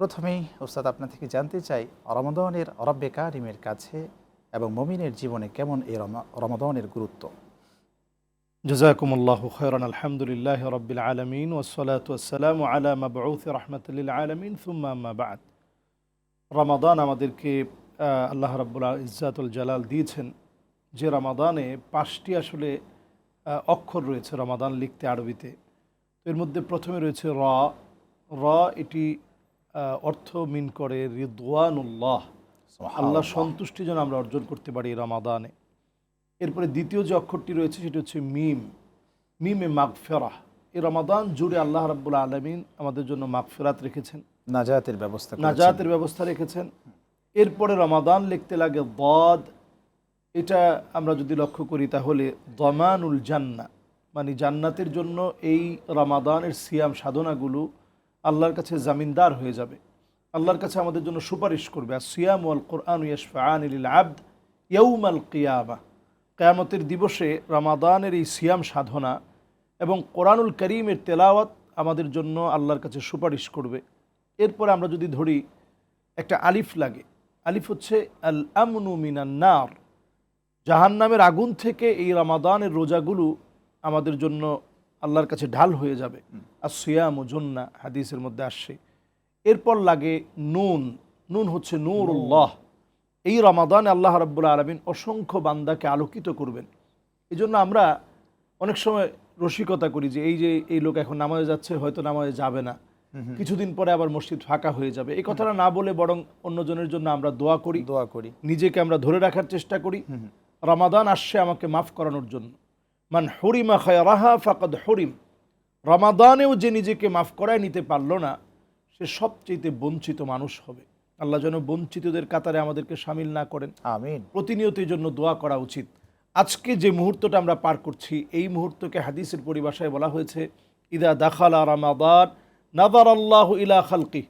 প্রথমেই ওস্তাদ আপনার থেকে জানতে চাই রমাদানের রব্বে কারিমের কাছে এবং মুমিনের জীবনে কেমন এই রমাদানের গুরুত্ব। জাযাকুমুল্লাহু খায়রান। আলহামদুলিল্লাহি রাব্বিল আলামিন ওয়াসসালাতু ওয়াসসালামু আলা মাবউসি রাহমাতাল লিল আলামিন সুম্মা আম্মা বা'দ। রমাদান আমাদেরকে আল্লাহ রাব্বুল ইজ্জাতুল জালাল দিয়েছেন যে রমাদানে 5টি আসলে অক্ষর রয়েছে রমাদান লিখতে আরবিতে। তো এর মধ্যে প্রথমে রয়েছে র। র এটি অর্থ মিন করে রিদওয়ানুল্লাহ, আল্লাহ সন্তুষ্টি যেন আমরা অর্জন করতে পারি রমাদানে। এরপরে দ্বিতীয় যে অক্ষরটি রয়েছে সেটি হচ্ছে মিম। মিমে মাগফিরাহ। এই রমাদান জুড়ে আল্লাহ রাব্বুল আলামিন আমাদের জন্য মাগফিরাত রেখেছেন, নাজাতের ব্যবস্থা রেখেছেন। এরপরে রমাদান লিখতে লাগে দাদ। এটা আমরা যদি লক্ষ্য করি তাহলে দমানুল জান্নাহ, মানে জান্নাতের জন্য এই রমাদানের সিয়াম সাধনাগুলো আল্লাহর কাছে জামিনদার হয়ে যাবে, আল্লাহর কাছে আমাদের জন্য সুপারিশ করবে। আর সিয়াম ওয়াল কোরআন ইয়াশফাআনি লিল আবদ ইয়াউমাল কিয়ামাহ। কিয়ামতের দিবসে রমাদানের এই সিয়াম সাধনা এবং কোরআনুল কারীমের তেলাওয়াত আমাদের জন্য আল্লাহর কাছে সুপারিশ করবে। এরপরে আমরা যদি ধরি একটা আলিফ লাগে, আলিফ হচ্ছে আল আমনু মিনান নার, জাহান্নামের আগুন থেকে এই রমাদানের রোজাগুলো আমাদের জন্য আল্লাহর কাছে ঢাল হয়ে যাবে। আর সিয়াম ও জন্না হাদিসের মধ্যে আসছে। এরপর লাগে নুন। নুন হচ্ছে নূরুল্লাহ। এই রমাদানে আল্লাহ রাব্বুল আলামিন অসংখ্য বান্দাকে আলোকিত করবেন। এই জন্য আমরা অনেক সময় রসিকতা করি যে এই লোক এখন নামাজে যাচ্ছে, হয়তো নামাজে যাবে না, কিছুদিন পরে আবার মসজিদ ফাঁকা হয়ে যাবে। এই কথাটা না বলে বরং অন্যজনের জন্য আমরা দোয়া করি, নিজেকে আমরা ধরে রাখার চেষ্টা করি। রমাদান আসছে আমাকে মাফ করানোর জন্য। মান হুরিমা খায়রাহা ফাকাদ হুরিম। রমাদানেও যে নিজেকে মাফ করায় নিতে পারলো না, সে সবচেয়ে বঞ্চিত মানুষ হবে। আল্লাহ যেন বঞ্চিতদের কাতারে আমাদেরকে শামিল না করেন, আমিন। প্রতিনিয়ত এই জন্য দোয়া করা উচিত। আজকে যে মুহূর্তটা আমরা পার করছি, এই মুহূর্তকে হাদিসের পরিভাষায় বলা হয়েছে ইদা দাখালা রমাদান নাযারাল্লাহু ইলা খালকি।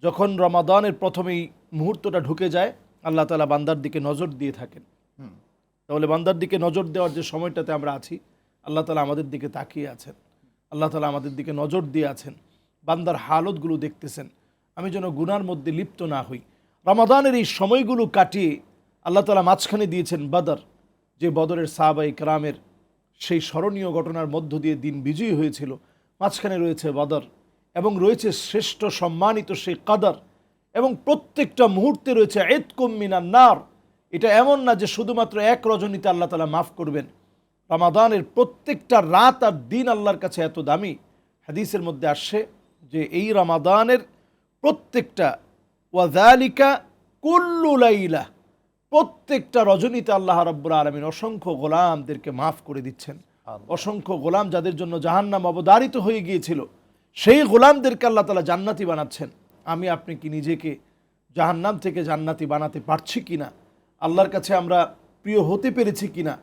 যখন রমাদানের প্রথমেই মুহূর্তটা ঢুকে যায়, আল্লাহ তাআলা বান্দার দিকে নজর দিয়ে থাকেন। তাহলে বান্দার দিকে নজর দেওয়ার যে সময়টাতে আমরা আছি, আল্লাহ তাআলা আমাদের দিকে তাকিয়ে আছেন, আল্লাহ তাআলা আমাদের দিকে নজর দিয়ে আছেন, বান্দার হালতগুলো দেখতেছেন। আমি যেন গুনার মধ্যে লিপ্ত না হই। রমাদানের এই সময়গুলো কাটিয়ে আল্লাহ তাআলা মাঝখানে দিয়েছেন বদর, যে বদরের সাহাবায়ে কেরামের সেই স্মরণীয় ঘটনার মধ্য দিয়ে দিন বিজয়ী হয়েছিল। মাঝখানে রয়েছে বদর এবং রয়েছে শ্রেষ্ঠ সম্মানিত সেই কদর, এবং প্রত্যেকটা মুহূর্তে রয়েছে ইতকুম মিনান নার। এটা এমন না যে শুধুমাত্র এক রজনীতে আল্লাহ তাআলা মাফ করবেন। রমাদানের প্রত্যেকটা রাত আর দিন আল্লাহর কাছে এত দামি। হাদিসের মধ্যে আসছে যে এই রমাদানের প্রত্যেকটা ওয়াযালিকা কুল্লু লাইলা, প্রত্যেকটা রজনীতে আল্লাহ রাব্বুল আলামিন অসংখ্য গোলামদেরকে মাফ করে দিচ্ছেন। অসংখ্য গোলাম যাদের জন্য জাহান্নাম অবধারিত হয়ে গিয়েছিল, সেই গোলামদেরকে আল্লাহ তাআলা জান্নাতি বানাচ্ছেন। আমি আপনি কি নিজেকে জাহান্নাম থেকে জান্নাতি বানাতে পারছি কিনা? আল্লাহর কাছে আমরা প্রিয় হতে পেরেছি কিনা?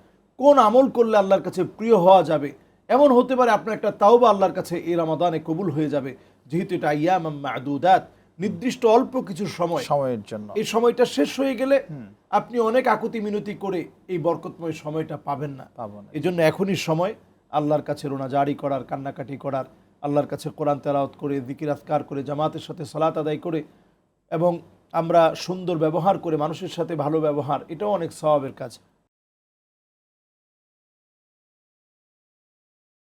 কোন আমল করলে আল্লাহর কাছে প্রিয় হওয়া যাবে? এমন হতে পারে আপনার একটা তাওবা আল্লাহর কাছে এই রমাদানে কবুল হয়ে যাবে, যেহেতু এটা আইয়াম মা'দুদাত, নির্দিষ্ট অল্প কিছু সময়ের জন্য। এই সময়টা শেষ হয়ে গেলে আপনি অনেক আকুতি মিনতি করে এই বরকতময় সময়টা পাবেন না। এই জন্য এখনই সময় আল্লাহর কাছে রোনাজারি করার, কান্নাকাটি করার, আল্লাহর কাছে কোরআন তেলাওয়াত করে, জিকির আজকার করে, জামাতের সাথে সালাত আদায় করে, এবং আমরা সুন্দর ব্যবহার করে মানুষের সাথে ভালো ব্যবহার, এটাও অনেক সওয়াবের কাজ।